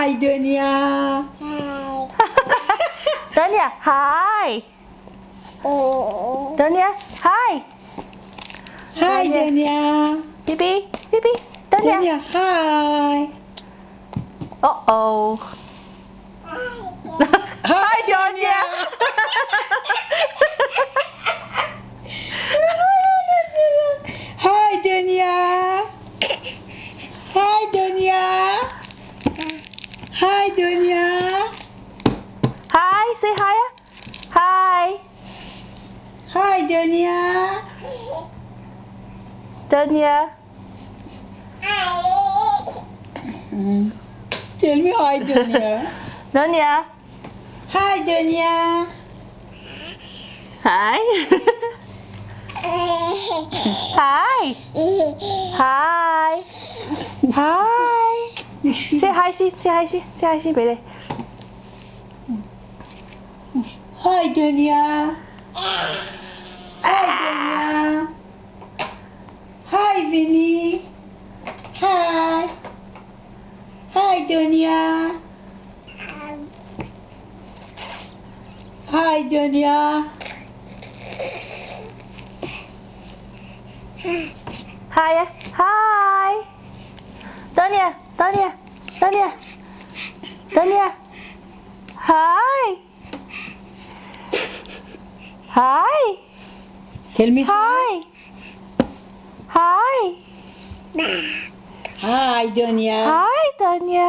Hi, Dunia. Dunia, hi. Dunia, hi. Hi, Dunia. Bibi, Bibi, Dunia. Dunia, hi. Uh-oh. Hi, Dunia. Hi, Dunia. Hi, Dunia. Hi, Dunia. Hi, say hi. Hi. Hi, Dunia. Dunia. Tell me hi, Dunia. Dunia. Hi, Dunia. Hi. Hi. Hi. Hi. Say hi, say hi, say hi, Billy. Hi, Dunia. Hi, Dunia. Hi, Vinny. Hi. Hi, Dunia. Hi, Dunia. Hi. Hi. Dunia, Dunia, Dunia. Dunia. Hi. Hi. Tell me Hi. Hi. Hi, Dunia. Hi, Dunia.